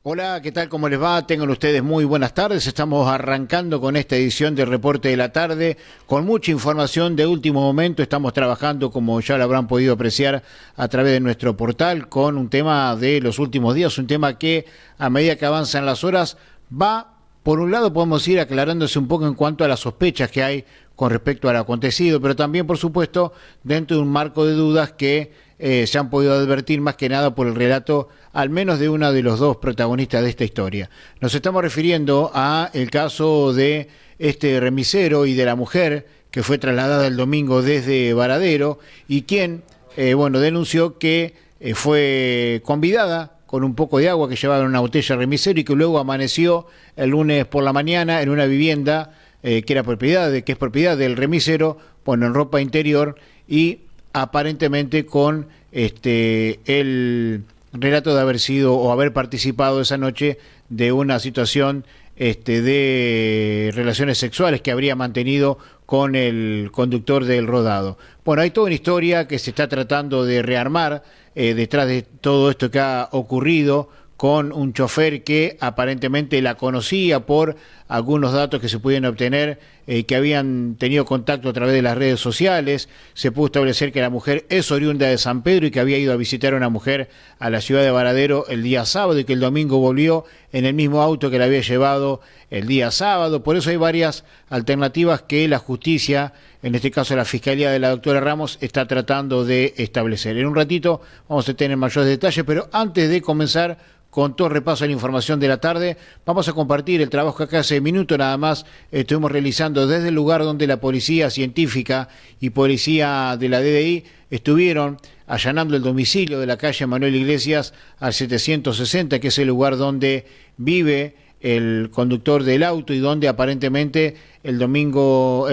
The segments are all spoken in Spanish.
Hola, ¿qué tal? ¿Cómo les va? Tengan ustedes muy buenas tardes. Estamos arrancando con esta edición del Reporte de la Tarde, con mucha información de último momento. Estamos trabajando, como ya lo habrán podido apreciar, a través de nuestro portal, con un tema de los últimos días, un tema que a medida que avanzan las horas va, por un lado podemos ir aclarándose un poco en cuanto a las sospechas que hay con respecto al acontecido, pero también, por supuesto, dentro de un marco de dudas que se han podido advertir más que nada por el relato al menos de uno de los dos protagonistas de esta historia. Nos estamos refiriendo a el caso de este remisero y de la mujer que fue trasladada el domingo desde Varadero y quien, denunció que fue convidada con un poco de agua que llevaba en una botella remisero y que luego amaneció el lunes por la mañana en una vivienda que es propiedad del remisero, bueno, en ropa interior y aparentemente con el relato de haber sido o haber participado esa noche de una situación de relaciones sexuales que habría mantenido con el conductor del rodado. Bueno, hay toda una historia que se está tratando de rearmar detrás de todo esto que ha ocurrido con un chofer que aparentemente la conocía por algunos datos que se pudieron obtener, que habían tenido contacto a través de las redes sociales. Se pudo establecer que la mujer es oriunda de San Pedro y que había ido a visitar a una mujer a la ciudad de Varadero el día sábado y que el domingo volvió en el mismo auto que la había llevado el día sábado. Por eso hay varias alternativas que la justicia, en este caso la Fiscalía de la doctora Ramos, está tratando de establecer. En un ratito vamos a tener mayores detalles, pero antes de comenzar con todo repaso a la información de la tarde, vamos a compartir el trabajo que acá hace minutos nada más estuvimos realizando desde el lugar donde la policía científica y policía de la DDI estuvieron allanando el domicilio de la calle Manuel Iglesias al 760, que es el lugar donde vive el conductor del auto y donde aparentemente el domingo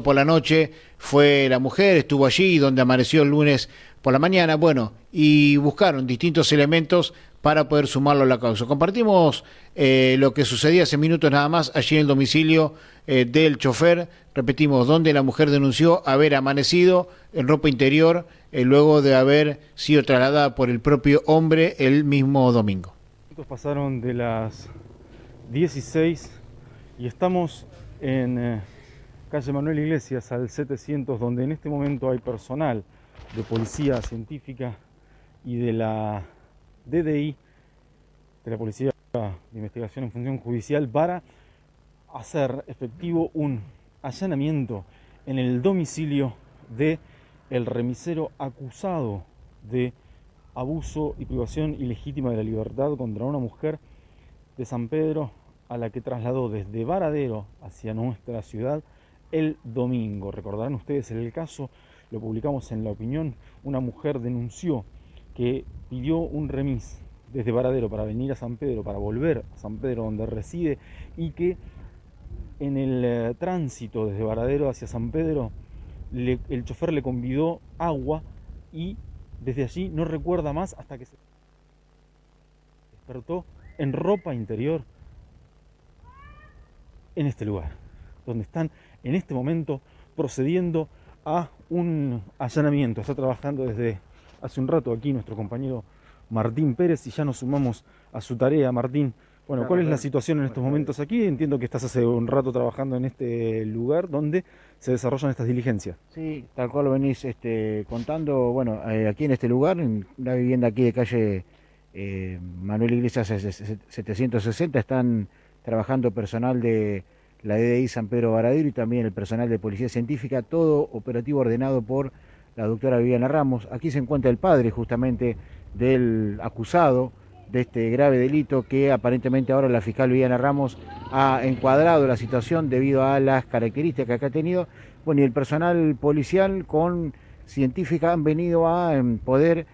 por la noche fue la mujer, estuvo allí, donde amaneció el lunes por la mañana, bueno, y buscaron distintos elementos para poder sumarlo a la causa. Compartimos lo que sucedía hace minutos nada más allí en el domicilio del chofer, repetimos, donde la mujer denunció haber amanecido en ropa interior luego de haber sido trasladada por el propio hombre el mismo domingo. Pasaron de las 16 y estamos en calle Manuel Iglesias al 700, donde en este momento hay personal de policía científica y de la DDI, de la Policía de Investigación en Función Judicial, para hacer efectivo un allanamiento en el domicilio de el remisero acusado de abuso y privación ilegítima de la libertad contra una mujer de San Pedro, a la que trasladó desde Varadero hacia nuestra ciudad el domingo. Recordarán ustedes el caso, lo publicamos en La Opinión. Una mujer denunció que pidió un remis desde Varadero para venir a San Pedro, para volver a San Pedro donde reside, y que en el tránsito desde Varadero hacia San Pedro el chofer le convidó agua y desde allí no recuerda más hasta que se despertó en ropa interior en este lugar, donde están en este momento procediendo a un allanamiento. Está trabajando desde hace un rato aquí nuestro compañero Martín Pérez y ya nos sumamos a su tarea. Martín, bueno, ¿cuál es la situación en estos momentos aquí? Entiendo que estás hace un rato trabajando en este lugar donde se desarrollan estas diligencias. Sí, tal cual lo venís contando. Bueno, aquí en este lugar, en una vivienda aquí de calle Manuel Iglesias 760, están trabajando personal de la DDI San Pedro Varadero y también el personal de Policía Científica, todo operativo ordenado por la doctora Viviana Ramos. Aquí se encuentra el padre justamente del acusado de este grave delito, que aparentemente ahora la fiscal Viviana Ramos ha encuadrado la situación debido a las características que ha tenido. Bueno, y el personal policial con científica han venido a poder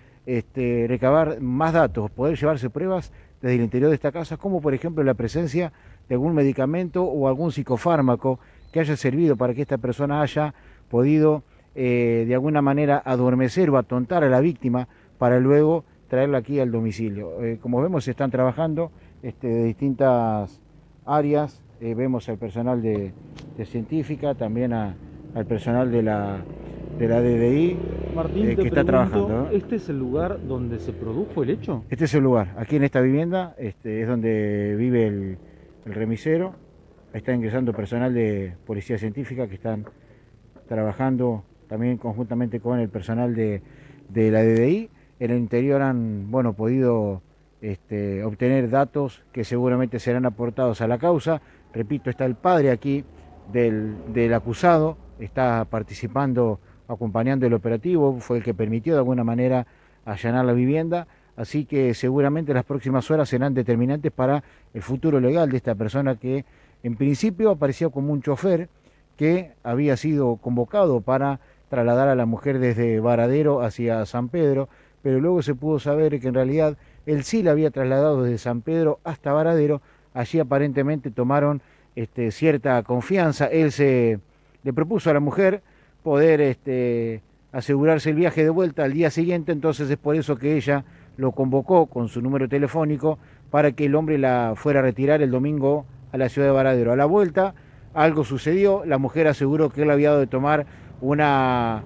recabar más datos, poder llevarse pruebas desde el interior de esta casa, como por ejemplo la presencia de algún medicamento o algún psicofármaco que haya servido para que esta persona haya podido de alguna manera adormecer o atontar a la víctima para luego traerla aquí al domicilio. Como vemos, se están trabajando de distintas áreas. Vemos al personal de científica, también al personal de de la DDI Martín, que está trabajando, ¿no? ¿Este es el lugar donde se produjo el hecho? Este es el lugar, aquí en esta vivienda es donde vive el remisero. Ahí está ingresando personal de policía científica que están trabajando también conjuntamente con el personal de la DDI. En el interior han podido obtener datos que seguramente serán aportados a la causa. Repito, está el padre aquí del acusado, está participando, acompañando el operativo, fue el que permitió de alguna manera allanar la vivienda, así que seguramente las próximas horas serán determinantes para el futuro legal de esta persona que en principio apareció como un chofer que había sido convocado para trasladar a la mujer desde Varadero hacia San Pedro, pero luego se pudo saber que en realidad él sí la había trasladado desde San Pedro hasta Varadero. Allí aparentemente tomaron cierta confianza. Él le propuso a la mujer poder asegurarse el viaje de vuelta al día siguiente, entonces es por eso que ella lo convocó con su número telefónico para que el hombre la fuera a retirar el domingo a la ciudad de Varadero. A la vuelta algo sucedió, la mujer aseguró que él había dado de tomar una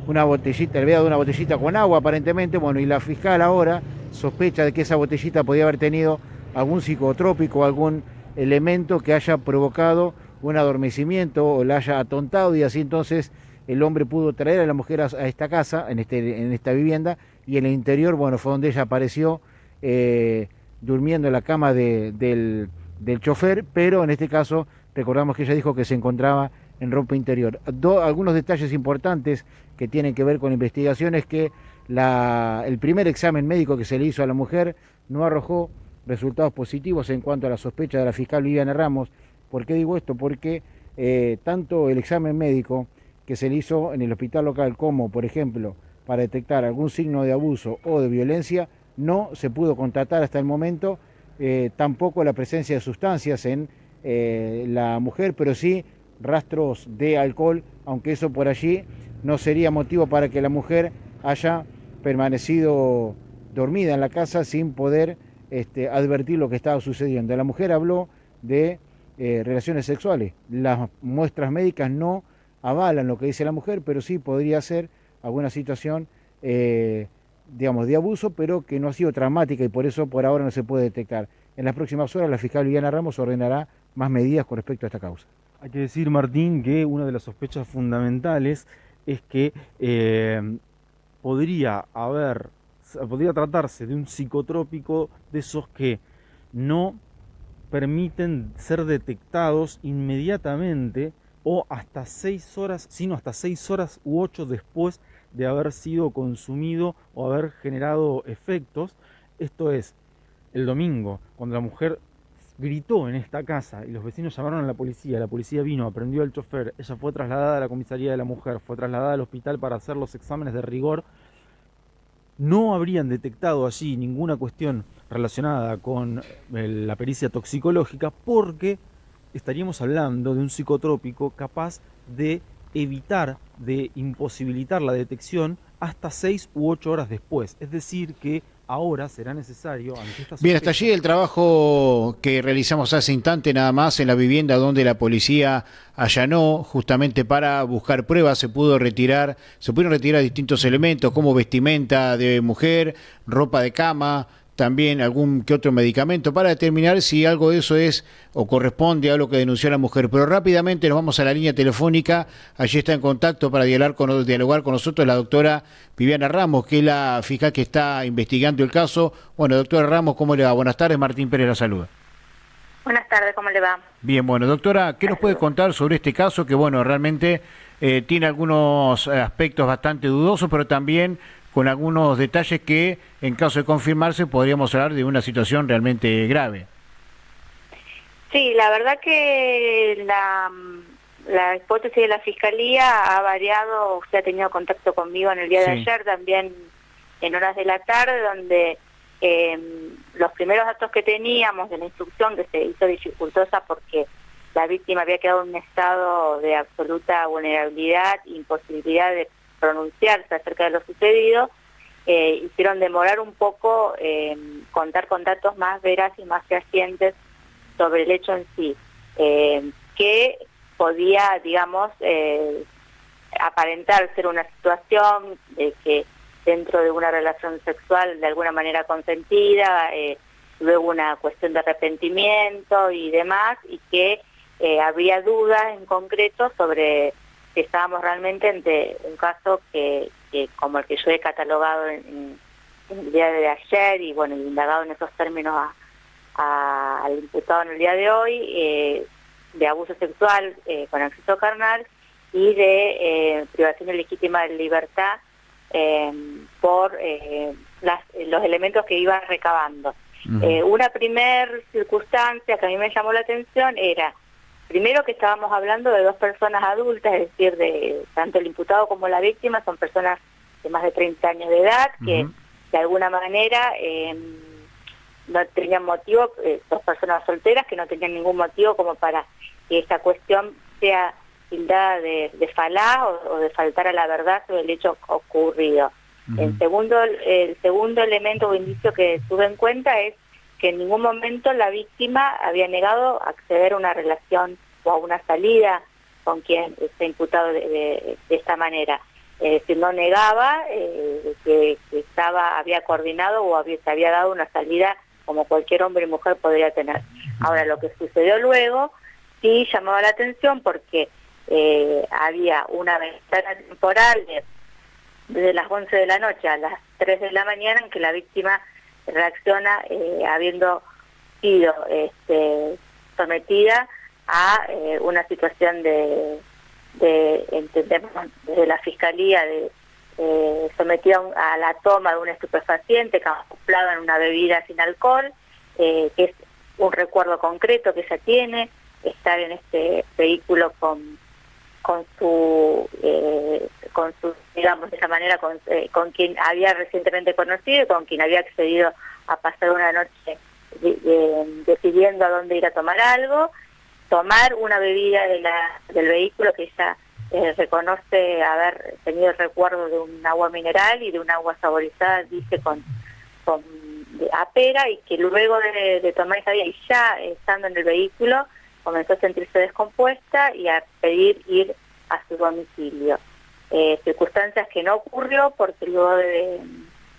botellita, le había dado una botellita con agua aparentemente, y la fiscal ahora sospecha de que esa botellita podía haber tenido algún psicotrópico, algún elemento que haya provocado un adormecimiento o la haya atontado, y así entonces el hombre pudo traer a la mujer a esta casa, en esta vivienda, y en el interior, fue donde ella apareció durmiendo en la cama del chofer, pero en este caso recordamos que ella dijo que se encontraba en ropa interior. Algunos detalles importantes que tienen que ver con investigaciones: que el primer examen médico que se le hizo a la mujer no arrojó resultados positivos en cuanto a la sospecha de la fiscal Viviana Ramos. ¿Por qué digo esto? Porque tanto el examen médico que se le hizo en el hospital local como, por ejemplo, para detectar algún signo de abuso o de violencia, no se pudo constatar hasta el momento, tampoco la presencia de sustancias en la mujer, pero sí rastros de alcohol, aunque eso por allí no sería motivo para que la mujer haya permanecido dormida en la casa sin poder advertir lo que estaba sucediendo. La mujer habló de relaciones sexuales. Las muestras médicas no avalan lo que dice la mujer, pero sí podría ser alguna situación de abuso, pero que no ha sido traumática y por eso por ahora no se puede detectar. En las próximas horas la fiscal Viviana Ramos ordenará más medidas con respecto a esta causa. Hay que decir, Martín, que una de las sospechas fundamentales es que podría tratarse de un psicotrópico de esos que no permiten ser detectados inmediatamente o hasta 6 horas, sino hasta 6 horas u 8 después de haber sido consumido o haber generado efectos. Esto es, el domingo, cuando la mujer gritó en esta casa y los vecinos llamaron a la policía vino, aprendió al chofer, ella fue trasladada a la comisaría de la mujer, fue trasladada al hospital para hacer los exámenes de rigor. No habrían detectado allí ninguna cuestión relacionada con la pericia toxicológica, porque estaríamos hablando de un psicotrópico capaz de evitar, de imposibilitar la detección hasta 6 u 8 horas después. Es decir, que ahora será necesario, ante esta Bien, hasta allí el trabajo que realizamos hace instante nada más en la vivienda donde la policía allanó justamente para buscar pruebas. Se pudieron retirar distintos elementos como vestimenta de mujer, ropa de cama, también algún que otro medicamento, para determinar si algo de eso es o corresponde a lo que denunció la mujer. Pero rápidamente nos vamos a la línea telefónica. Allí está en contacto para dialogar con nosotros la doctora Viviana Ramos, que es la fiscal que está investigando el caso. Bueno, doctora Ramos, ¿cómo le va? Buenas tardes, Martín Pérez la saluda. Buenas tardes, ¿cómo le va? Bien, bueno, doctora, ¿qué nos puede contar sobre este caso que, realmente tiene algunos aspectos bastante dudosos, pero también con algunos detalles que, en caso de confirmarse, podríamos hablar de una situación realmente grave? Sí, la verdad que la hipótesis de la Fiscalía ha variado. Usted ha tenido contacto conmigo en el día de ayer, también en horas de la tarde, donde los primeros datos que teníamos de la instrucción, que se hizo dificultosa porque la víctima había quedado en un estado de absoluta vulnerabilidad, imposibilidad de pronunciarse acerca de lo sucedido, hicieron demorar un poco contar con datos más veraces y más fehacientes sobre el hecho en sí, que podía, aparentar ser una situación de que dentro de una relación sexual de alguna manera consentida, luego una cuestión de arrepentimiento y demás, y que habría dudas en concreto sobre si estábamos realmente ante un caso que como el que yo he catalogado en el día de ayer y bueno, indagado en esos términos al imputado en el día de hoy, de abuso sexual con acceso carnal y de privación ilegítima de libertad por los elementos que iba recabando. Una primer circunstancia que a mí me llamó la atención era, primero, que estábamos hablando de dos personas adultas, es decir, de tanto el imputado como la víctima son personas de más de 30 años de edad, que de alguna manera no tenían motivo, dos personas solteras que no tenían ningún motivo como para que esta cuestión sea tildada de falaz o de faltar a la verdad sobre el hecho ocurrido. El segundo elemento o indicio que tuve en cuenta es que en ningún momento la víctima había negado acceder a una relación o a una salida con quien está imputado de esta manera. Es decir, no negaba que había coordinado o se había dado una salida como cualquier hombre y mujer podría tener. Ahora, lo que sucedió luego sí llamaba la atención porque había una ventana temporal desde las 11 de la noche a las 3 de la mañana en que la víctima reacciona habiendo sido sometida a una situación entendemos desde la Fiscalía, sometida a la toma de un estupefaciente camuflado en una bebida sin alcohol, que es un recuerdo concreto que ella tiene, estar en este vehículo con su digamos de esa manera, con quien había recientemente conocido y con quien había accedido a pasar una noche decidiendo a dónde ir a tomar algo, tomar una bebida del vehículo que ella reconoce haber tenido el recuerdo de un agua mineral y de un agua saborizada, dice, a pera, y que luego de tomar esa bebida y ya estando en el vehículo comenzó a sentirse descompuesta y a pedir ir a su domicilio. Circunstancias que no ocurrió porque luego de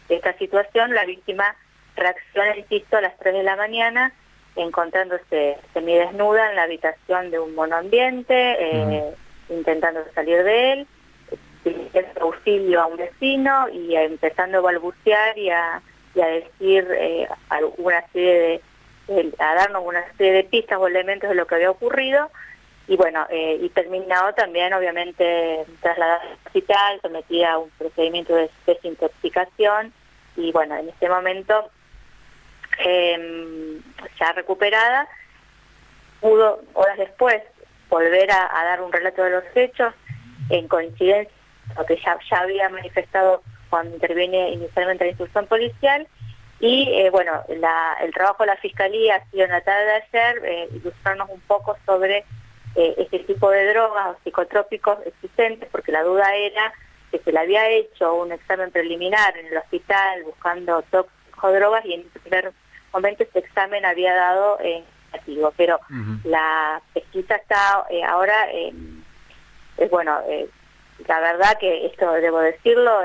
esta situación la víctima reacciona, insisto, a las 3 de la mañana encontrándose semidesnuda en la habitación de un monoambiente, intentando salir de él, pidiendo auxilio a un vecino y empezando a balbucear y a decir a darnos una serie de pistas o elementos de lo que había ocurrido. Y bueno, y terminado también, obviamente, trasladada al hospital, sometida a un procedimiento de desintoxicación, y bueno, en este momento, ya recuperada, pudo horas después volver a dar un relato de los hechos, en coincidencia con lo que ya había manifestado cuando interviene inicialmente la instrucción policial, y bueno, el trabajo de la Fiscalía ha sido en la tarde de ayer, ilustrarnos un poco sobre este tipo de drogas o psicotrópicos existentes, porque la duda era que se le había hecho un examen preliminar en el hospital buscando tóxicos drogas y en ese primer momento este examen había dado negativo, pero la pesquisa está ahora, bueno, la verdad que esto debo decirlo,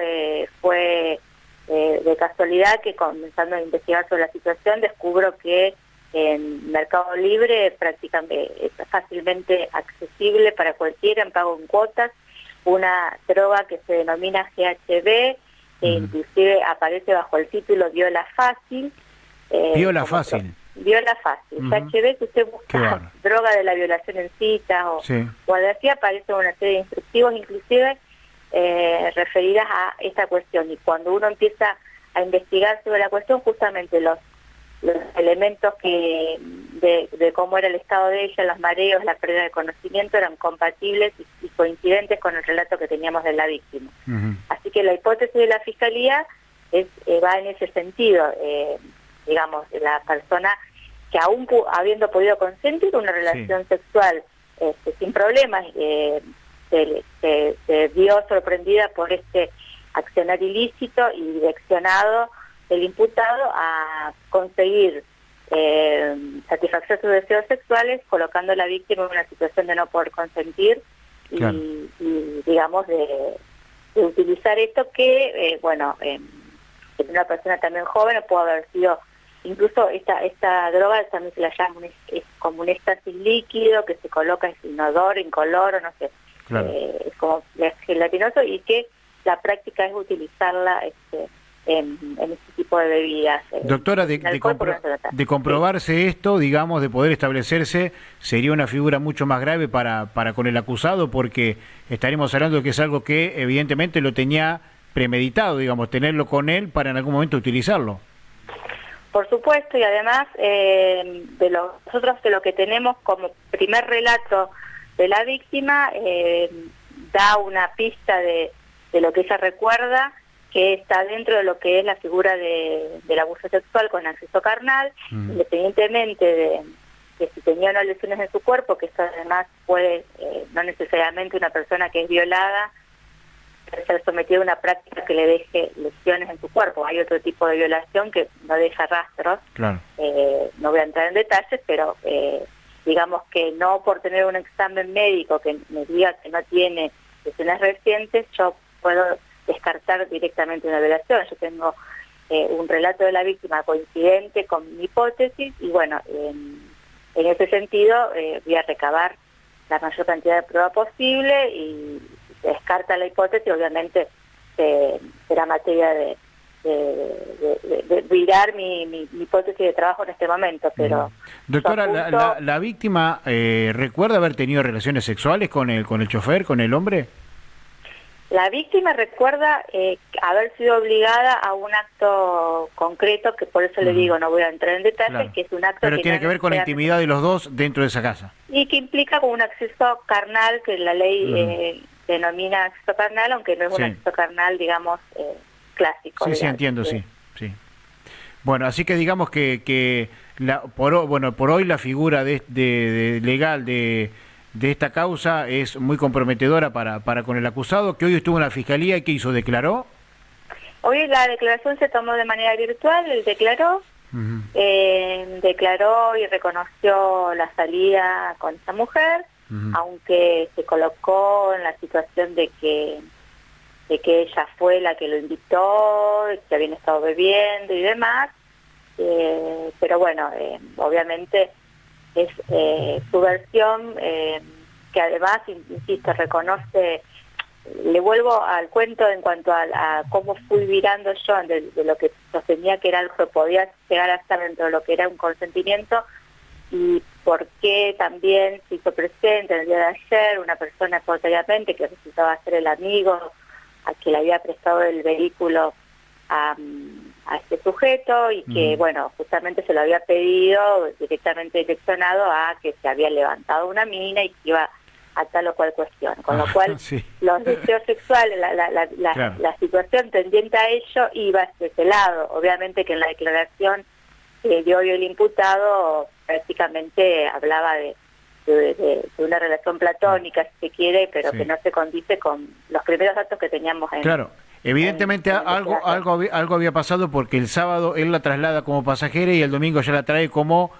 fue de casualidad que comenzando a investigar sobre la situación descubro que en Mercado Libre prácticamente es fácilmente accesible para cualquiera en pago en cuotas, una droga que se denomina GHB, que inclusive aparece bajo el título Viola Fácil. Viola Fácil. Viola Fácil. GHB, si usted busca droga de la violación en citas o algo así, aparece una serie de instructivos, inclusive referidas a esta cuestión. Y cuando uno empieza a investigar sobre la cuestión, justamente los elementos de cómo era el estado de ella, los mareos, la pérdida de conocimiento, eran compatibles y coincidentes con el relato que teníamos de la víctima. Así que la hipótesis de la Fiscalía va en ese sentido. Digamos, la persona que aún habiendo podido consentir una relación sexual sin problemas, se vio sorprendida por este accionar ilícito y direccionado del imputado a conseguir satisfacer sus deseos sexuales, colocando a la víctima en una situación de no poder consentir Claro. y digamos, de utilizar esto que, en una persona también joven puede haber sido, incluso esta droga también se la llama, es como un éxtasis líquido que se coloca, es inodoro, incoloro, no sé, Claro. es como gelatinoso, y que la práctica es utilizarla en este tipo de bebidas. Doctora, de comprobarse esto, digamos, de poder establecerse, sería una figura mucho más grave para con el acusado, porque estaremos hablando de que es algo que evidentemente lo tenía premeditado, digamos, tenerlo con él para en algún momento utilizarlo. Por supuesto, y además nosotros de lo que tenemos como primer relato de la víctima, da una pista de lo que ella recuerda, que está dentro de lo que es la figura del abuso sexual con acceso carnal, independientemente de si tenía o no lesiones en su cuerpo, que eso además puede, no necesariamente una persona que es violada, ser sometida a una práctica que le deje lesiones en su cuerpo. Hay otro tipo de violación que no deja rastros. Claro. No voy a entrar en detalles, pero digamos que no por tener un examen médico que me diga que no tiene lesiones recientes, yo puedo descartar directamente una violación. Yo tengo un relato de la víctima coincidente con mi hipótesis y bueno, en ese sentido voy a recabar la mayor cantidad de prueba posible y se descarta la hipótesis, obviamente será materia de virar mi hipótesis de trabajo en este momento, pero... Doctora, la víctima ¿recuerda haber tenido relaciones sexuales con el chofer, con el hombre? La víctima recuerda haber sido obligada a un acto concreto, que por eso le digo, no voy a entrar en detalles, Claro. que es un acto pero que tiene no que ver con la intimidad de los dos dentro de esa casa. y que implica como un acceso carnal, que la ley denomina acceso carnal, aunque no es un acceso carnal, digamos, clásico. Sí, digamos. sí, entiendo, sí. Bueno, así que digamos que por hoy la figura legal de esta causa es muy comprometedora para con el acusado, que hoy estuvo en la fiscalía y que hizo, declaró. Hoy la declaración se tomó de manera virtual, él declaró, declaró y reconoció la salida con esta mujer, aunque se colocó en la situación de que ella fue la que lo invitó, que habían estado bebiendo y demás, pero bueno, obviamente es su versión, que además, insisto, reconoce, le vuelvo al cuento en cuanto a cómo fui virando yo de lo que sostenía que era algo que podía llegar a estar dentro de lo que era un consentimiento, y por qué también se hizo presente en el día de ayer una persona espontáneamente que resultaba ser el amigo a que le había prestado el vehículo a este sujeto y que, bueno, justamente se lo había pedido directamente direccionado a que se había levantado una mina y que iba a tal o cual cuestión. Con lo cual, los deseos sexuales, la situación tendiente a ello iba hacia ese lado. Obviamente que en la declaración que dio hoy el imputado prácticamente hablaba de una relación platónica, si se quiere, pero que no se condice con los primeros datos que teníamos en... Claro, evidentemente algo había pasado, porque el sábado él la traslada como pasajera y el domingo ya la trae como,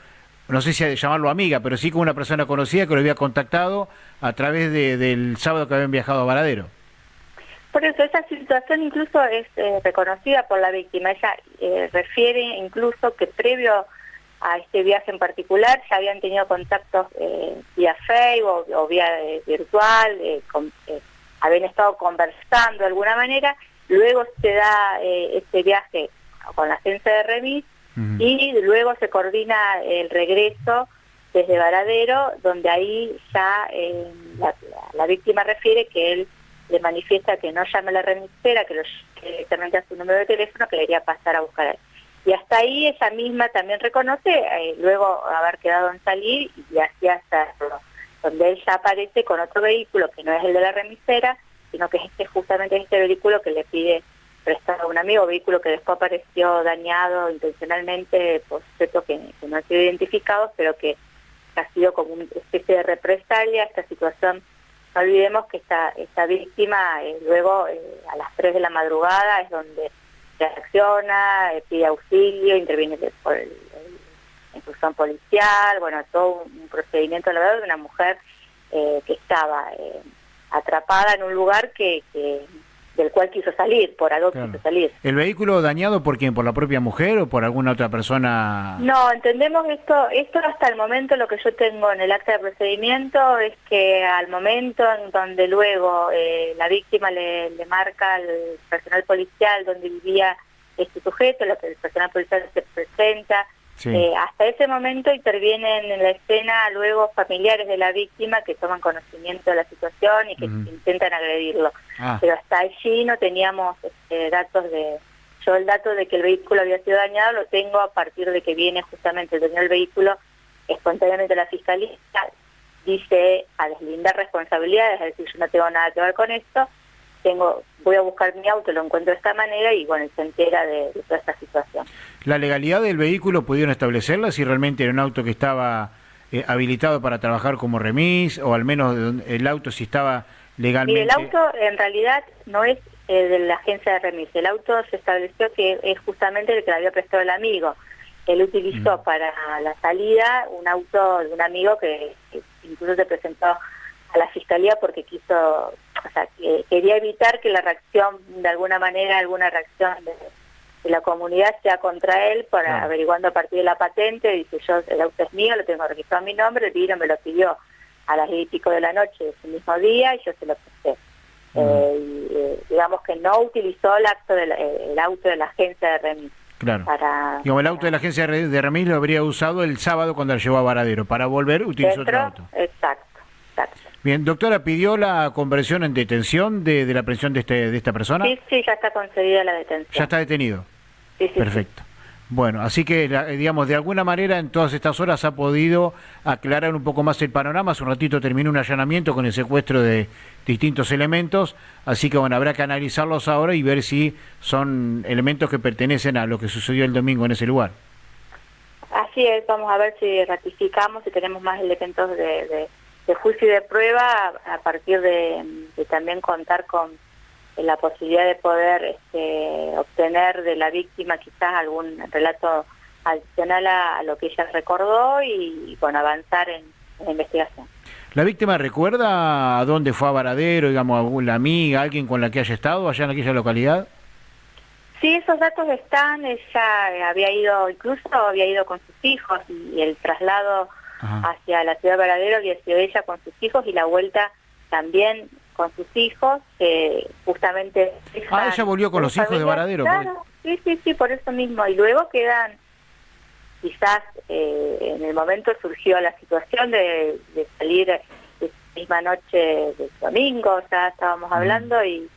no sé si llamarlo amiga, pero sí como una persona conocida que lo había contactado a través del sábado que habían viajado a Varadero. Por eso esa situación incluso es reconocida por la víctima. Ella refiere incluso que previo a este viaje en particular ya habían tenido contactos vía Facebook o vía virtual, habían estado conversando de alguna manera, luego se da este viaje con la agencia de remis y luego se coordina el regreso desde Varadero, donde ahí ya la víctima refiere que él le manifiesta que no llame a la remisera, que lo llame directamente a su número de teléfono, que le iría a pasar a buscar a él. Y hasta ahí ella misma también reconoce, luego haber quedado en salir y así hacerlo, donde él ya aparece con otro vehículo que no es el de la remisera, sino que es justamente este vehículo que le pide prestado a un amigo, vehículo que después apareció dañado intencionalmente por sujetos que no han sido identificados, pero que ha sido como una especie de represalia a esta situación. No olvidemos que esta víctima luego a las 3 de la madrugada es donde reacciona, pide auxilio, interviene por la intrusión policial, bueno, todo un procedimiento, la verdad, de una mujer que estaba atrapada en un lugar del cual quiso salir, por algo Claro. quiso salir. ¿El vehículo dañado por quién? ¿Por la propia mujer o por alguna otra persona? No, entendemos esto hasta el momento, lo que yo tengo en el acta de procedimiento es que al momento en donde luego la víctima le marca al personal policial donde vivía este sujeto, lo que el personal policial se presenta, Sí. hasta ese momento intervienen en la escena luego familiares de la víctima que toman conocimiento de la situación y que intentan agredirlo. Ah. Pero hasta allí no teníamos datos yo el dato de que el vehículo había sido dañado lo tengo a partir de que viene justamente el dueño del vehículo espontáneamente a la fiscalía, dice a deslindar responsabilidades, es decir, yo no tengo nada que ver con esto, voy a buscar mi auto, lo encuentro de esta manera y bueno, se entera de toda esta situación. ¿La legalidad del vehículo pudieron establecerla? Si realmente era un auto que estaba habilitado para trabajar como remis, o al menos el auto si estaba legalmente... Y el auto en realidad no es de la agencia de remis, el auto se estableció que es justamente el que le había prestado el amigo. Él utilizó para la salida un auto de un amigo que incluso se presentó a la fiscalía porque quiso, quería evitar que la reacción, de alguna manera, alguna reacción de la comunidad sea contra él, Claro. averiguando a partir de la patente, dice el auto es mío, lo tengo registrado a mi nombre, el vino me lo pidió a las 10 y pico de la noche de ese mismo día y yo se lo presté. Digamos que no utilizó el auto de la agencia de remis. Claro. El auto de la agencia de remis lo habría usado el sábado cuando lo llevó a Varadero. Para volver utilizó otro auto. Exacto. Bien, doctora, ¿pidió la conversión en detención de la aprehensión de esta persona? Sí, ya está concedida la detención. Ya está detenido. Sí. Perfecto. Bueno, así que, digamos, de alguna manera en todas estas horas ha podido aclarar un poco más el panorama. Hace un ratito terminó un allanamiento con el secuestro de distintos elementos, así que bueno, habrá que analizarlos ahora y ver si son elementos que pertenecen a lo que sucedió el domingo en ese lugar. Así es, vamos a ver si ratificamos, si tenemos más elementos de juicio y de prueba a partir de también contar con la posibilidad de poder obtener de la víctima quizás algún relato adicional a lo que ella recordó y bueno, avanzar en la investigación. ¿La víctima recuerda a dónde fue a Varadero, digamos, a la amiga, alguien con la que haya estado allá en aquella localidad? Sí, esos datos están, ella había ido con sus hijos y el traslado hacia la ciudad de Varadero había sido ella con sus hijos y la vuelta también con sus hijos, justamente... ella volvió con los hijos de Varadero. Claro, sí, por eso mismo. Y luego quedan, quizás en el momento surgió la situación de salir esa misma noche del domingo, ya estábamos hablando, y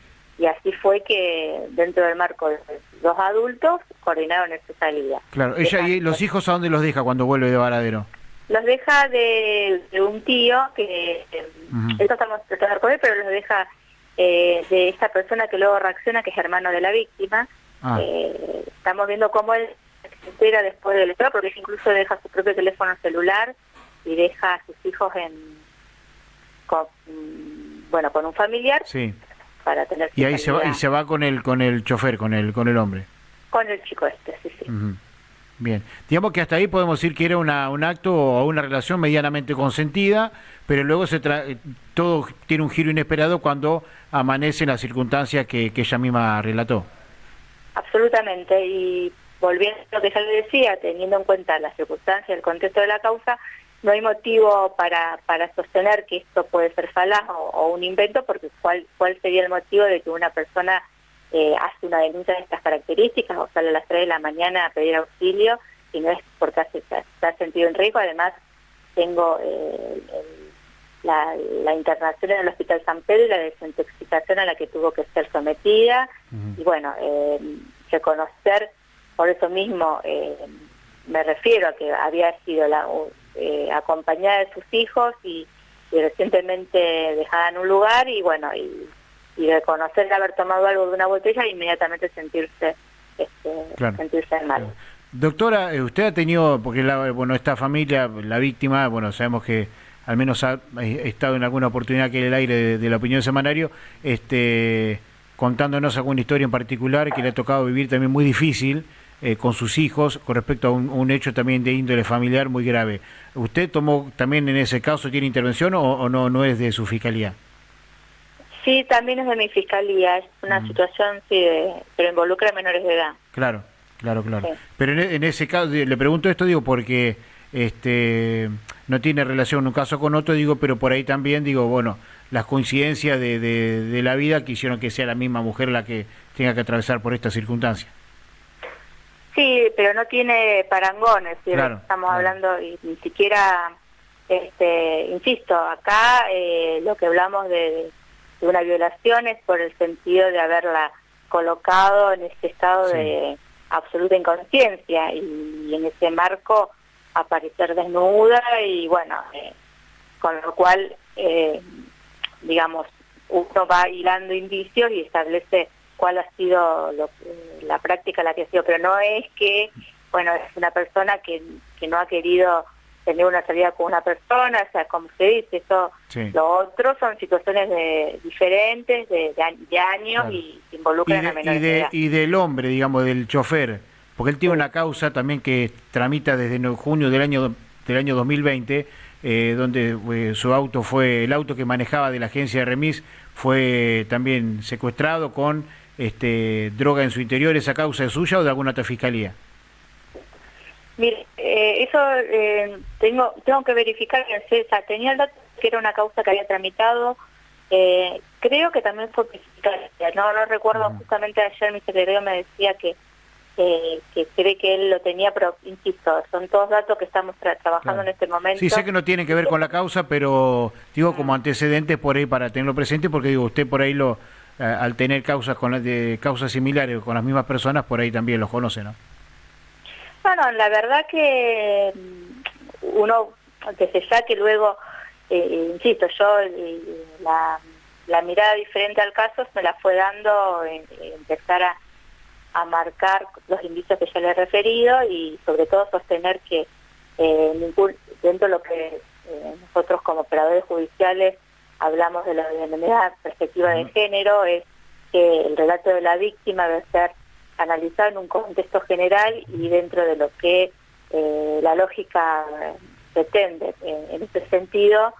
así fue que dentro del marco de los adultos coordinaron esa salida. Claro, ella y los hijos, ¿a dónde los deja cuando vuelve de Varadero? Los deja de un tío que esto estamos tratando de recordar, pero los deja de esta persona que luego reacciona, que es hermano de la víctima. Estamos viendo cómo él se entera después del estado, porque incluso deja su propio teléfono celular y deja a sus hijos con un familiar. Sí. Para tener y ahí se va con el chofer, con el hombre. Con el chico sí. Bien, digamos que hasta ahí podemos decir que era un acto o una relación medianamente consentida, pero luego todo tiene un giro inesperado cuando amanece la circunstancia que ella misma relató. Absolutamente, y volviendo a lo que ya le decía, teniendo en cuenta las circunstancias, el contexto de la causa, no hay motivo para sostener que esto puede ser falaz o un invento, porque ¿cuál sería el motivo de que una persona hace una denuncia de estas características o sale a las 3 de la mañana a pedir auxilio y no es porque se ha sentido en riesgo? Además, tengo la internación en el Hospital San Pedro y la desintoxicación a la que tuvo que ser sometida. Y bueno, reconocer, por eso mismo me refiero a que había sido acompañada de sus hijos y recientemente dejada en un lugar y bueno, y reconocer haber tomado algo de una botella e inmediatamente sentirse mal. Claro. Doctora, usted ha tenido, porque esta familia, la víctima, sabemos que al menos ha estado en alguna oportunidad que en el aire de la opinión semanario, contándonos alguna historia en particular que le ha tocado vivir también muy difícil con sus hijos con respecto a un hecho también de índole familiar muy grave. ¿Usted tomó también en ese caso, tiene intervención o no es de su fiscalía? Sí, también es de mi fiscalía, es una situación, sí, pero involucra a menores de edad. Claro, claro, claro. Sí. Pero en ese caso, le pregunto esto, digo, porque no tiene relación un caso con otro, digo, pero por ahí también, digo, bueno, las coincidencias de la vida quisieron que sea la misma mujer la que tenga que atravesar por esta circunstancia. Sí, pero no tiene parangones, ¿sí? Claro, Estamos claro. hablando y ni siquiera, insisto, acá lo que hablamos de una violación es por el sentido de haberla colocado en este estado Sí. de absoluta inconsciencia y en ese marco aparecer desnuda y bueno, con lo cual, digamos, uno va hilando indicios y establece cuál ha sido la práctica la que ha sido, pero no es que, bueno, es una persona que no ha querido tener una salida con una persona, o sea, como se dice, eso, Sí. lo otro son situaciones diferentes, de años Claro. y involucran a menores de edad. Y del hombre, digamos, del chofer, porque él tiene Sí. una causa también que tramita desde junio del año 2020, donde su auto fue, el auto que manejaba de la agencia de remis fue también secuestrado con droga en su interior. ¿Esa causa es suya o de alguna otra fiscalía? Mire, eso tengo que verificar, o sea, tenía el dato que era una causa que había tramitado, creo que también fue fiscalía, no recuerdo, justamente ayer mi secretario me decía que cree que él lo tenía, pero insisto, son todos datos que estamos trabajando Claro. en este momento. Sí, sé que no tienen que ver con la causa, pero digo como antecedentes por ahí para tenerlo presente, porque digo, usted por ahí al tener causas causas similares con las mismas personas, por ahí también los conoce, ¿no? Bueno, la verdad que uno, desde ya que luego, insisto, yo la mirada diferente al caso me la fue dando empezar a marcar los indicios que ya le he referido y sobre todo sostener que dentro de lo que nosotros como operadores judiciales hablamos de la denominada perspectiva de género, es que el relato de la víctima debe ser analizado en un contexto general y dentro de lo que la lógica pretende. En ese sentido,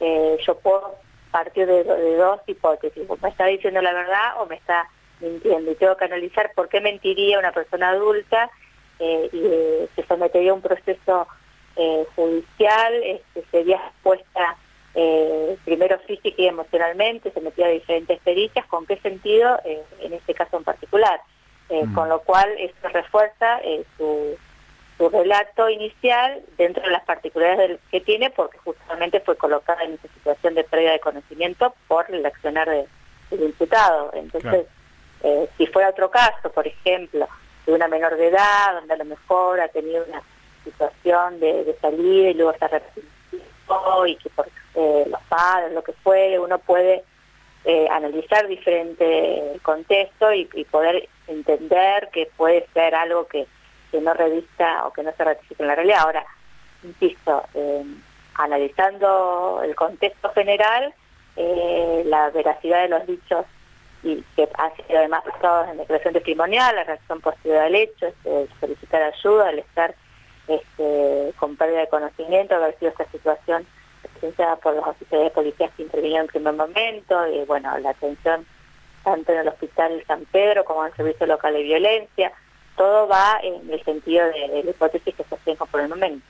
yo puedo partir de dos hipótesis: o me está diciendo la verdad o me está mintiendo, y tengo que analizar por qué mentiría una persona adulta y se sometería a un proceso judicial, sería expuesta primero física y emocionalmente, se metía a diferentes pericias, ¿con qué sentido? En este caso en particular. Con lo cual eso refuerza su relato inicial dentro de las particularidades que tiene, porque justamente fue colocada en esa situación de pérdida de conocimiento por el accionar del imputado. Entonces, si fuera otro caso, por ejemplo, de una menor de edad, donde a lo mejor ha tenido una situación de salida y luego se arrepintió y que por los padres, lo que fuere, uno puede analizar diferente contexto y poder entender que puede ser algo que no revista o que no se ratifique en la realidad. Ahora, insisto, analizando el contexto general, la veracidad de los dichos y que han sido además basados en declaración testimonial, la reacción posterior al hecho, solicitar ayuda, el estar con pérdida de conocimiento, haber sido esta situación presenciada por los oficiales de policía que intervinieron en primer momento, y bueno, la atención tanto en el Hospital San Pedro como en el Servicio Local de Violencia, todo va en el sentido de la hipótesis que sostengo por el momento.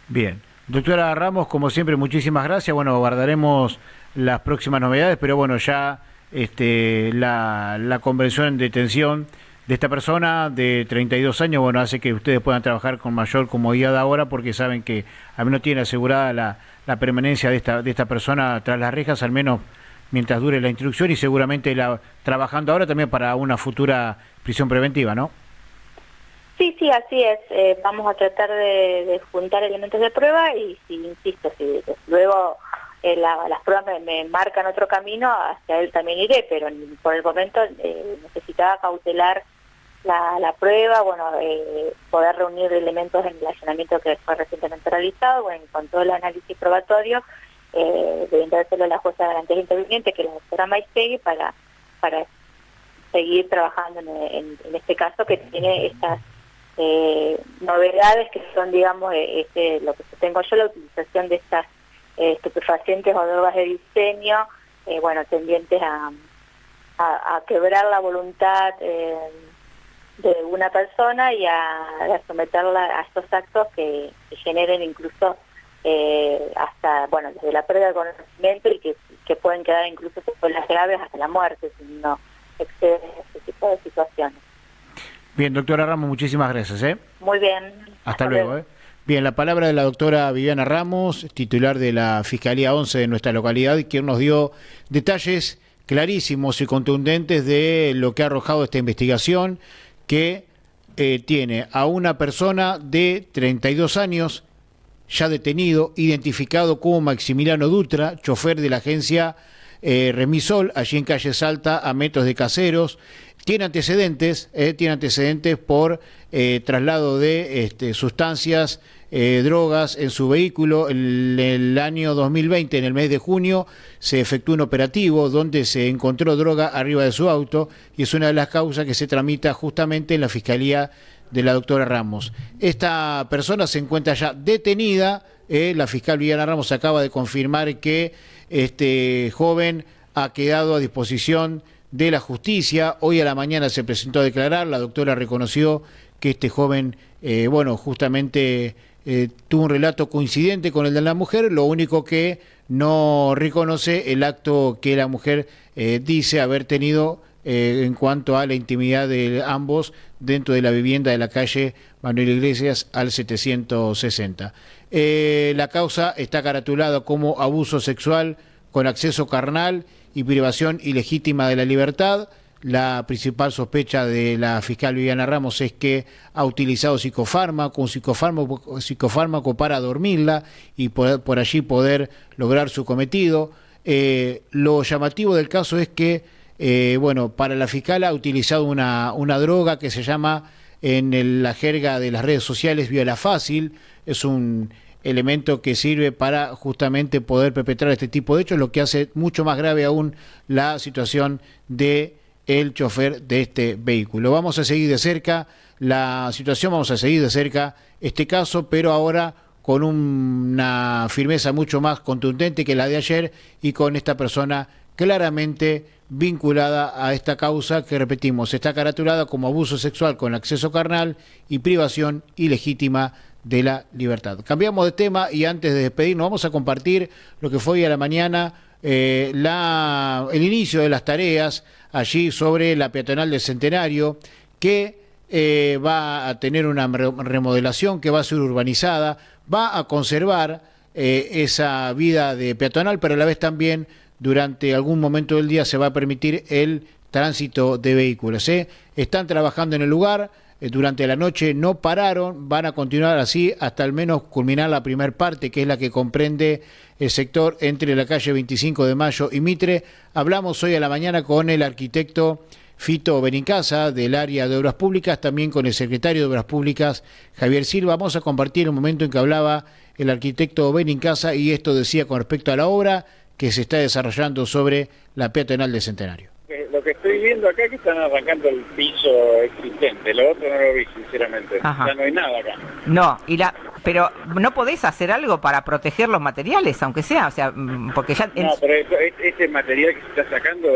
Bien. Doctora Ramos, como siempre, muchísimas gracias. Bueno, guardaremos las próximas novedades, pero bueno, ya la convención en detención de esta persona de 32 años, bueno, hace que ustedes puedan trabajar con mayor comodidad ahora, porque saben que al menos tienen asegurada la permanencia de esta persona tras las rejas, al menos mientras dure la instrucción, y seguramente trabajando ahora también para una futura prisión preventiva, ¿no? Sí, así es. Vamos a tratar de juntar elementos de prueba y, insisto, si luego las pruebas me marcan otro camino, hacia él también iré, pero por el momento necesitaba cautelar la prueba, bueno, poder reunir elementos en el allanamiento que fue recientemente realizado, bueno, con todo el análisis probatorio, brindárselo a la jueza de garantías interviniente, que es la doctora Maistegui, para seguir trabajando en este caso que tiene estas novedades que son, digamos, lo que tengo yo, la utilización de estas estupefacientes o drogas de diseño bueno, tendientes a quebrar la voluntad de una persona y a someterla a estos actos que generen incluso hasta, bueno, desde la pérdida de conocimiento y que pueden quedar incluso secuelas graves hasta la muerte si no excede ese tipo de situaciones. Bien, doctora Ramos, muchísimas gracias. Muy bien. Hasta luego. Bien, la palabra de la doctora Viviana Ramos, titular de la Fiscalía 11 de nuestra localidad, quien nos dio detalles clarísimos y contundentes de lo que ha arrojado esta investigación, que tiene a una persona de 32 años, ya detenido, identificado como Maximiliano Dutra, chofer de la agencia Remisol, allí en calle Salta, a metros de Caseros. Tiene antecedentes por traslado de sustancias, drogas en su vehículo. En el año 2020, en el mes de junio, se efectuó un operativo donde se encontró droga arriba de su auto y es una de las causas que se tramita justamente en la Fiscalía de la doctora Ramos. Esta persona se encuentra ya detenida. La fiscal Viviana Ramos acaba de confirmar que este joven ha quedado a disposición de la justicia. Hoy a la mañana se presentó a declarar. La doctora reconoció que este joven, justamente tuvo un relato coincidente con el de la mujer. Lo único que no reconoce el acto que la mujer dice haber tenido en cuanto a la intimidad de ambos dentro de la vivienda de la calle Manuel Iglesias al 760. La causa está caratulada como abuso sexual con acceso carnal y privación ilegítima de la libertad. La principal sospecha de la fiscal Viviana Ramos es que ha utilizado un psicofármaco para dormirla y por allí poder lograr su cometido. Lo llamativo del caso es que para la fiscal ha utilizado una droga que se llama, en la jerga de las redes sociales, viola fácil. Es un elemento que sirve para justamente poder perpetrar este tipo de hechos, lo que hace mucho más grave aún la situación de el chofer de este vehículo. Vamos a seguir de cerca la situación, vamos a seguir de cerca este caso, pero ahora con una firmeza mucho más contundente que la de ayer y con esta persona claramente vinculada a esta causa que, repetimos, está caratulada como abuso sexual con acceso carnal y privación ilegítima de la libertad. Cambiamos de tema y antes de despedirnos vamos a compartir lo que fue hoy a la mañana el inicio de las tareas allí sobre la peatonal del Centenario, que va a tener una remodelación, que va a ser urbanizada, va a conservar esa vida de peatonal, pero a la vez también durante algún momento del día se va a permitir el tránsito de vehículos. Están trabajando en el lugar, durante la noche no pararon, van a continuar así hasta al menos culminar la primer parte, que es la que comprende el sector entre la calle 25 de Mayo y Mitre. Hablamos hoy a la mañana con el arquitecto Fito Benincasa del área de Obras Públicas, también con el secretario de Obras Públicas Javier Silva. Vamos a compartir el momento en que hablaba el arquitecto Benincasa y esto decía con respecto a la obra que se está desarrollando sobre la peatonal del Centenario. Lo que estoy viendo acá es que están arrancando el piso existente, lo otro no lo vi sinceramente. Ajá. Ya no hay nada acá. No, pero ¿no podés hacer algo para proteger los materiales, aunque sea? O sea, porque ya... No, pero este material que se está sacando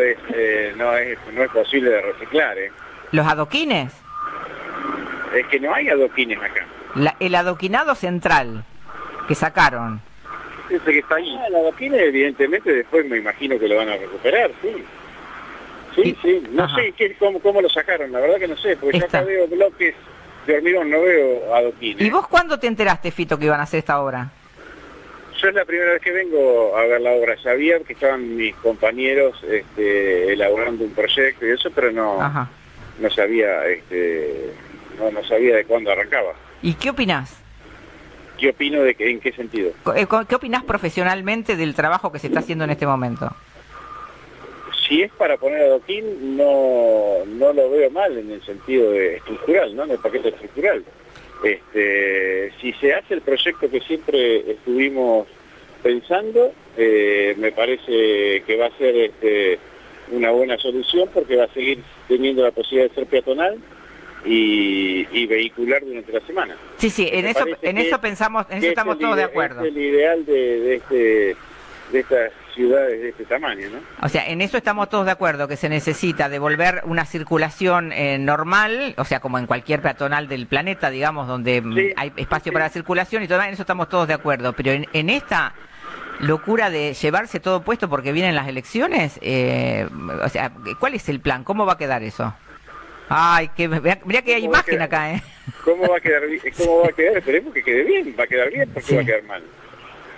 no es posible de reciclar. ¿Los adoquines? Es que no hay adoquines acá. El adoquinado central que sacaron. Ese que está ahí. El adoquines evidentemente después me imagino que lo van a recuperar, sí. Sí, no sé cómo lo sacaron, la verdad que no sé, porque yo acá veo bloques de hormigón, no veo adoquines. ¿Y vos cuándo te enteraste, Fito, que iban a hacer esta obra? Yo es la primera vez que vengo a ver la obra. Sabía que estaban mis compañeros elaborando un proyecto y eso, pero no sabía no sabía de cuándo arrancaba. ¿Y qué opinás? ¿Qué opino en qué sentido? ¿Qué opinás profesionalmente del trabajo que se está haciendo en este momento? Si es para poner adoquín, no lo veo mal en el sentido estructural, ¿no? En el paquete estructural. Si se hace el proyecto que siempre estuvimos pensando, me parece que va a ser una buena solución porque va a seguir teniendo la posibilidad de ser peatonal y vehicular durante la semana. Sí, en eso pensamos, en eso estamos todos de acuerdo. Es el ideal de estas ciudades de este tamaño, ¿no? O sea, en eso estamos todos de acuerdo, que se necesita devolver una circulación normal, o sea, como en cualquier peatonal del planeta, digamos, donde Sí, hay espacio sí. para circulación y todo, en eso estamos todos de acuerdo, pero en esta locura de llevarse todo puesto porque vienen las elecciones, o sea, ¿cuál es el plan? ¿Cómo va a quedar eso? Ay, que mirá que hay ¿Cómo va a imagen quedar? acá, ¿eh? ¿Cómo va a quedar? ¿Cómo va a quedar? Esperemos que quede bien. Va a quedar bien, porque Sí. va a quedar mal.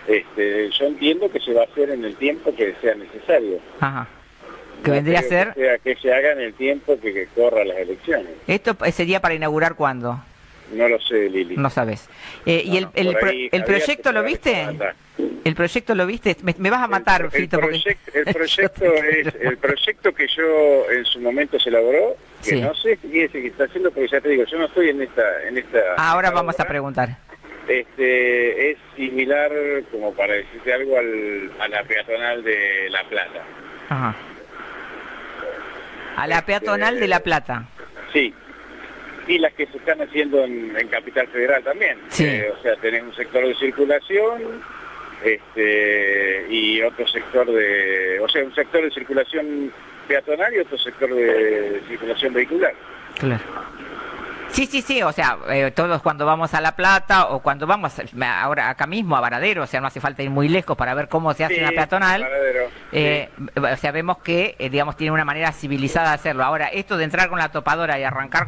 Yo entiendo que se va a hacer en el tiempo que sea necesario. Ajá. Que No vendría a creo ser, que se haga en el tiempo que corra las elecciones. esto sería para inaugurar cuándo, No lo sé, Lili. no sabes. ¿Y No, no, por ahí el habría proyecto que lo saber viste? cómo anda. ¿El proyecto lo viste? Me vas a matar, Fito, porque... El proyecto que yo en su momento se elaboró, que Sí. no sé qué es el que está haciendo, porque ya te digo, yo no estoy en esta Ahora esta vamos a obra. preguntar. Es similar, como para decirte algo, a la peatonal de La Plata. Ajá. A la peatonal de La Plata. Sí. Y las que se están haciendo en Capital Federal también. Sí. O sea, tenés un sector de circulación y otro sector o sea, un sector de circulación peatonal y otro sector de circulación vehicular. Claro. Sí, o sea, todos cuando vamos a La Plata o cuando vamos ahora acá mismo a Varadero, o sea, no hace falta ir muy lejos para ver cómo se hace Sí, una peatonal, Varadero, sí. o sea, vemos que, digamos, tiene una manera civilizada de hacerlo. Ahora, esto de entrar con la topadora y arrancar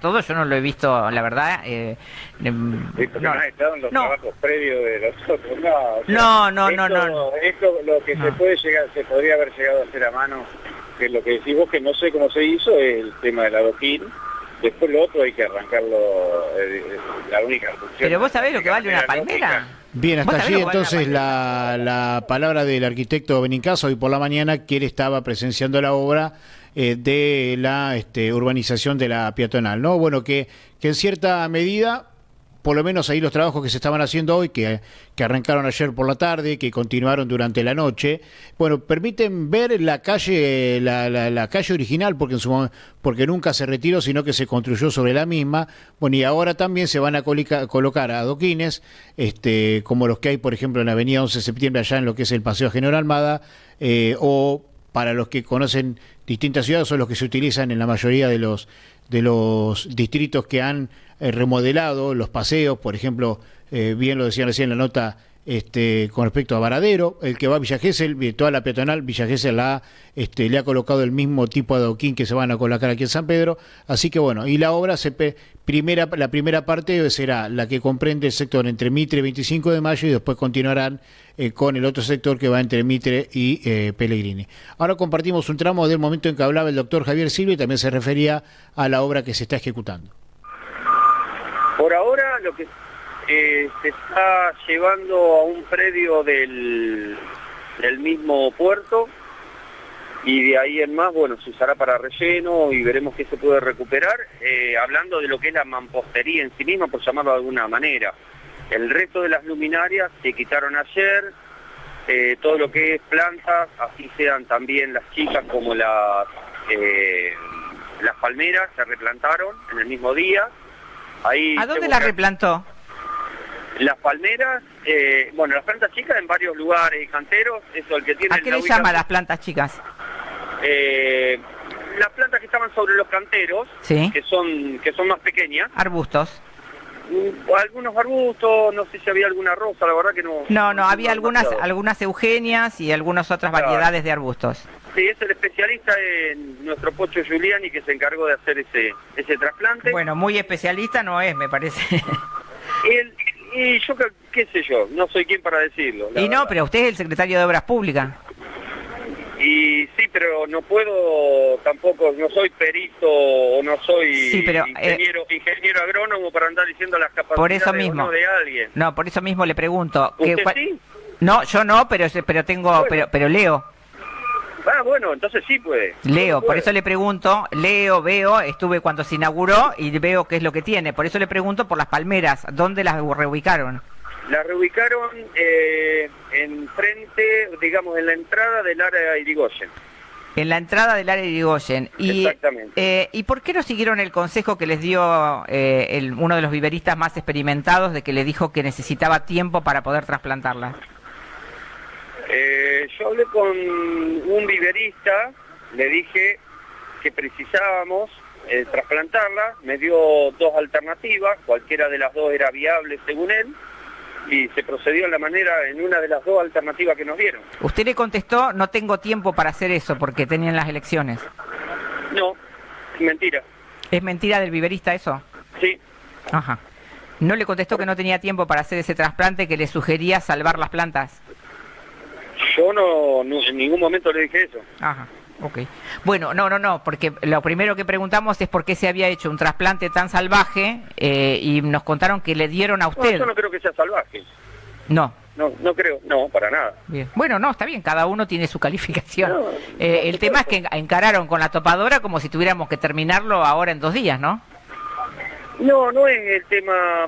todo, yo no lo he visto, la verdad. Sí, porque no. no has estado en los No. trabajos previos de los otros. No, o sea, No. Esto lo que No. se podría haber llegado a hacer a mano, que es lo que decís vos, que no sé cómo se hizo, es el tema del adoquín. Después lo otro hay que arrancarlo, la única función. Pero vos sabés lo que vale una palmera. Bien, hasta ¿Vos sabés allí lo que vale entonces una la palabra del arquitecto Benincasa hoy por la mañana, que él estaba presenciando la obra de la urbanización de la peatonal, ¿no? Bueno, que en cierta medida, por lo menos ahí los trabajos que se estaban haciendo hoy, que arrancaron ayer por la tarde, que continuaron durante la noche, bueno, permiten ver la calle, la calle original, porque nunca se retiró, sino que se construyó sobre la misma. Bueno, y ahora también se van a colocar adoquines, como los que hay, por ejemplo, en la avenida 11 de septiembre, allá en lo que es el Paseo General Almada, o para los que conocen distintas ciudades, son los que se utilizan en la mayoría de los distritos que han remodelado los paseos, por ejemplo, bien lo decían recién en la nota, con respecto a Varadero, el que va a Villa Gesell, toda la peatonal, Villa Gesell le ha colocado el mismo tipo de adoquín que se van a colocar aquí en San Pedro, así que bueno, y la obra la primera parte será la que comprende el sector entre Mitre y 25 de Mayo y después continuarán con el otro sector que va entre Mitre y Pellegrini. Ahora compartimos un tramo del momento en que hablaba el doctor Javier Silva y también se refería a la obra que se está ejecutando. Por ahora lo que se está llevando a un predio del mismo puerto y de ahí en más, bueno, se usará para relleno y veremos qué se puede recuperar, hablando de lo que es la mampostería en sí misma, por llamarlo de alguna manera. El resto de las luminarias se quitaron ayer, todo lo que es plantas, así sean también las chicas como las palmeras, se replantaron en el mismo día. Ahí ¿A dónde la replantó? Las palmeras, bueno, las plantas chicas en varios lugares y canteros, eso el que tiene... ¿A qué le llama las plantas chicas? Las plantas que estaban sobre los canteros, Sí. que son más pequeñas, Arbustos. algunos arbustos, no sé si había alguna rosa, la verdad que no... No, había demasiado. algunas eugenias y algunas otras Claro. variedades de arbustos. Sí, es el especialista en nuestro Pocho Giuliani que se encargó de hacer ese trasplante. Bueno, muy especialista no es, me parece. Y yo, qué sé yo, no soy quien para decirlo. la Y no, verdad. pero usted es el secretario de Obras Públicas. Y sí, pero no puedo tampoco, no soy perito o no soy Sí, pero, ingeniero agrónomo para andar diciendo las capacidades Por eso o mismo. no de alguien. No, por eso mismo le pregunto. ¿Usted ¿cuál- sí? No, yo no, pero tengo, Bueno. pero leo. Ah, bueno, entonces sí puede. Leo, por Puede. eso le pregunto, veo, estuve cuando se inauguró y veo qué es lo que tiene. Por eso le pregunto por las palmeras, ¿dónde las reubicaron? La reubicaron en frente, digamos, en la entrada del área de Irigoyen. En la entrada del área de Irigoyen. Exactamente. ¿Y por qué no siguieron el consejo que les dio uno de los viveristas más experimentados de que le dijo que necesitaba tiempo para poder trasplantarlas? Yo hablé con un viverista, le dije que precisábamos trasplantarla, me dio dos alternativas, cualquiera de las dos era viable según él, y se procedió en una de las dos alternativas que nos dieron. Usted le contestó, no tengo tiempo para hacer eso porque tenían las elecciones. No, mentira. ¿Es mentira del viverista eso? Sí. Ajá. ¿No le contestó que no tenía tiempo para hacer ese trasplante que le sugería salvar las plantas? Yo no en ningún momento le dije eso. Ajá, ok. Bueno, no, porque lo primero que preguntamos es por qué se había hecho un trasplante tan salvaje y nos contaron que le dieron a usted. No, yo no creo que sea salvaje. No. No creo, no, para nada. Bien. Bueno, no, está bien, cada uno tiene su calificación. No, el tema es que encararon con la topadora como si tuviéramos que terminarlo ahora en 2 días, ¿no? No es el tema,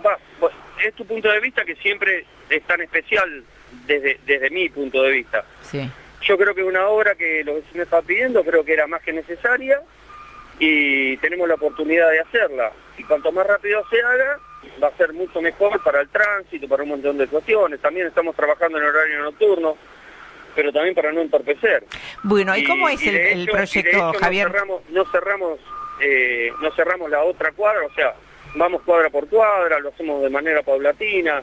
es tu punto de vista que siempre es tan especial desde mi punto de vista. Sí. Yo creo que es una obra que los vecinos están pidiendo, creo que era más que necesaria y tenemos la oportunidad de hacerla. Y cuanto más rápido se haga, va a ser mucho mejor para el tránsito, para un montón de cuestiones. También estamos trabajando en horario nocturno, pero también para no entorpecer. Bueno, ¿y cómo es el proyecto, Javier? No cerramos la otra cuadra, o sea, vamos cuadra por cuadra, lo hacemos de manera paulatina,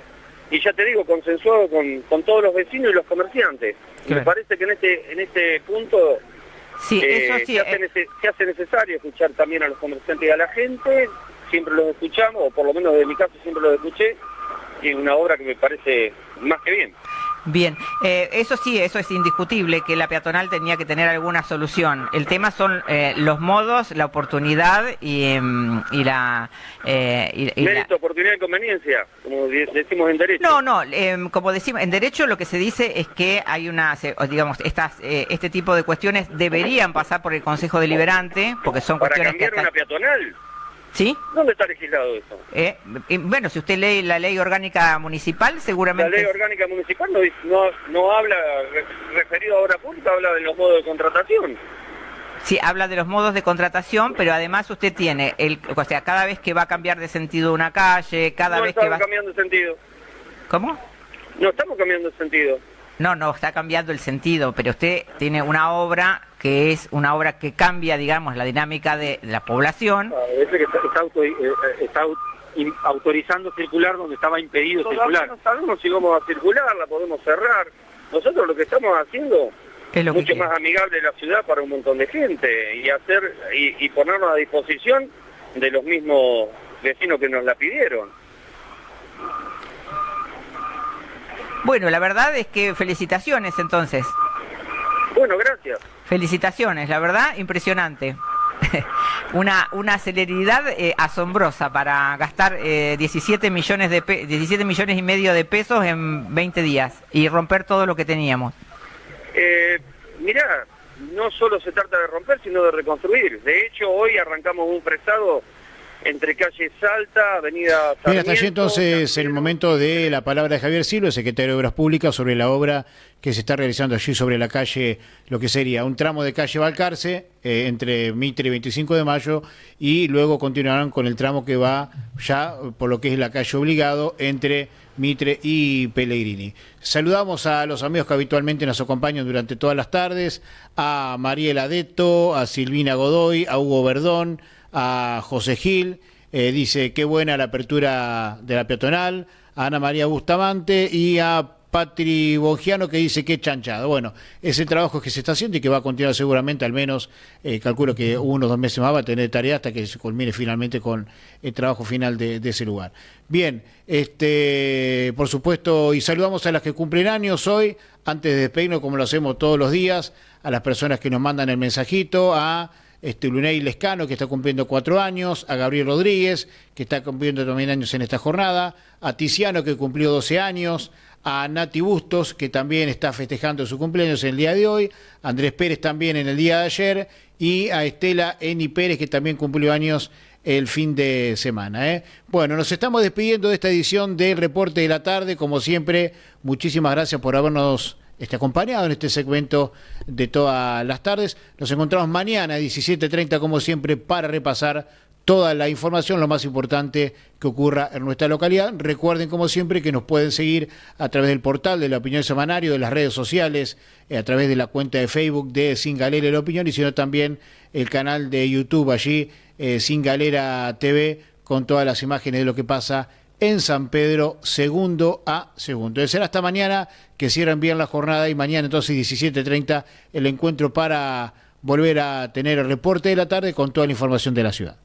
y ya te digo, consensuado con todos los vecinos y los comerciantes. Claro. Me parece que en este punto sí, eso sí, se hace necesario escuchar también a los comerciantes y a la gente, siempre los escuchamos, o por lo menos de mi caso siempre los escuché, y es una obra que me parece más que bien. Bien, eso sí, eso es indiscutible, que la peatonal tenía que tener alguna solución. El tema son los modos, la oportunidad y la... Mérito, oportunidad y conveniencia, como decimos en derecho. No, como decimos, en derecho lo que se dice es que hay digamos, este tipo de cuestiones deberían pasar por el Consejo Deliberante, porque son ¿Para cuestiones cambiar una peatonal? ¿Sí? ¿Dónde está legislado eso? Bueno, si usted lee la ley orgánica municipal, seguramente... La ley orgánica municipal no habla, referido a obra pública, habla de los modos de contratación. Sí, habla de los modos de contratación, pero además usted tiene, o sea, cada vez que va a cambiar de sentido una calle, cada vez que va... No estamos cambiando de sentido. ¿Cómo? No estamos cambiando de sentido. No, está cambiando el sentido, pero usted tiene una obra que es una obra que cambia, digamos, la dinámica de la población. Es que está autorizando circular donde estaba impedido circular. No sabemos si vamos a circular, la podemos cerrar. Nosotros lo que estamos haciendo es lo mucho más amigable la ciudad para un montón de gente y ponernos a disposición de los mismos vecinos que nos la pidieron. Bueno, la verdad es que felicitaciones entonces. Bueno, gracias. Felicitaciones, la verdad, impresionante. una celeridad asombrosa para gastar 17 millones y medio de pesos en 20 días y romper todo lo que teníamos. Mirá, no solo se trata de romper, sino de reconstruir. De hecho, hoy arrancamos un prestado entre calle Salta, avenida Sarmiento... Bien, hasta allí entonces el momento de la palabra de Javier Silva, secretario de Obras Públicas, sobre la obra que se está realizando allí sobre la calle, lo que sería un tramo de calle Balcarce, entre Mitre y 25 de Mayo, y luego continuarán con el tramo que va ya por lo que es la calle Obligado, entre Mitre y Pellegrini. Saludamos a los amigos que habitualmente nos acompañan durante todas las tardes, a Mariela Detto, a Silvina Godoy, a Hugo Verdón, a José Gil, dice qué buena la apertura de la peatonal, a Ana María Bustamante y a Patri Bongiano que dice que chanchado. Bueno, ese trabajo que se está haciendo y que va a continuar seguramente, al menos calculo que 1 o 2 meses más va a tener tarea hasta que se culmine finalmente con el trabajo final de ese lugar. Bien, por supuesto, y saludamos a las que cumplen años hoy, antes de despedirnos como lo hacemos todos los días, a las personas que nos mandan el mensajito, a Luney Lescano, que está cumpliendo 4 años, a Gabriel Rodríguez, que está cumpliendo también años en esta jornada, a Tiziano, que cumplió 12 años, a Nati Bustos, que también está festejando su cumpleaños en el día de hoy, a Andrés Pérez también en el día de ayer, y a Estela Eni Pérez, que también cumplió años el fin de semana. Bueno, nos estamos despidiendo de esta edición del Reporte de la Tarde. Como siempre, muchísimas gracias por habernos acompañado en este segmento de todas las tardes. Nos encontramos mañana a 17:30 como siempre para repasar toda la información, lo más importante que ocurra en nuestra localidad. Recuerden, como siempre, que nos pueden seguir a través del portal de La Opinión Semanario, de las redes sociales, a través de la cuenta de Facebook de Sin Galera La Opinión, y sino también el canal de YouTube allí, Sin Galera TV, con todas las imágenes de lo que pasa en San Pedro, segundo a segundo. Será hasta mañana, que cierren bien la jornada, y mañana entonces 17:30 el encuentro para volver a tener el reporte de la tarde con toda la información de la ciudad.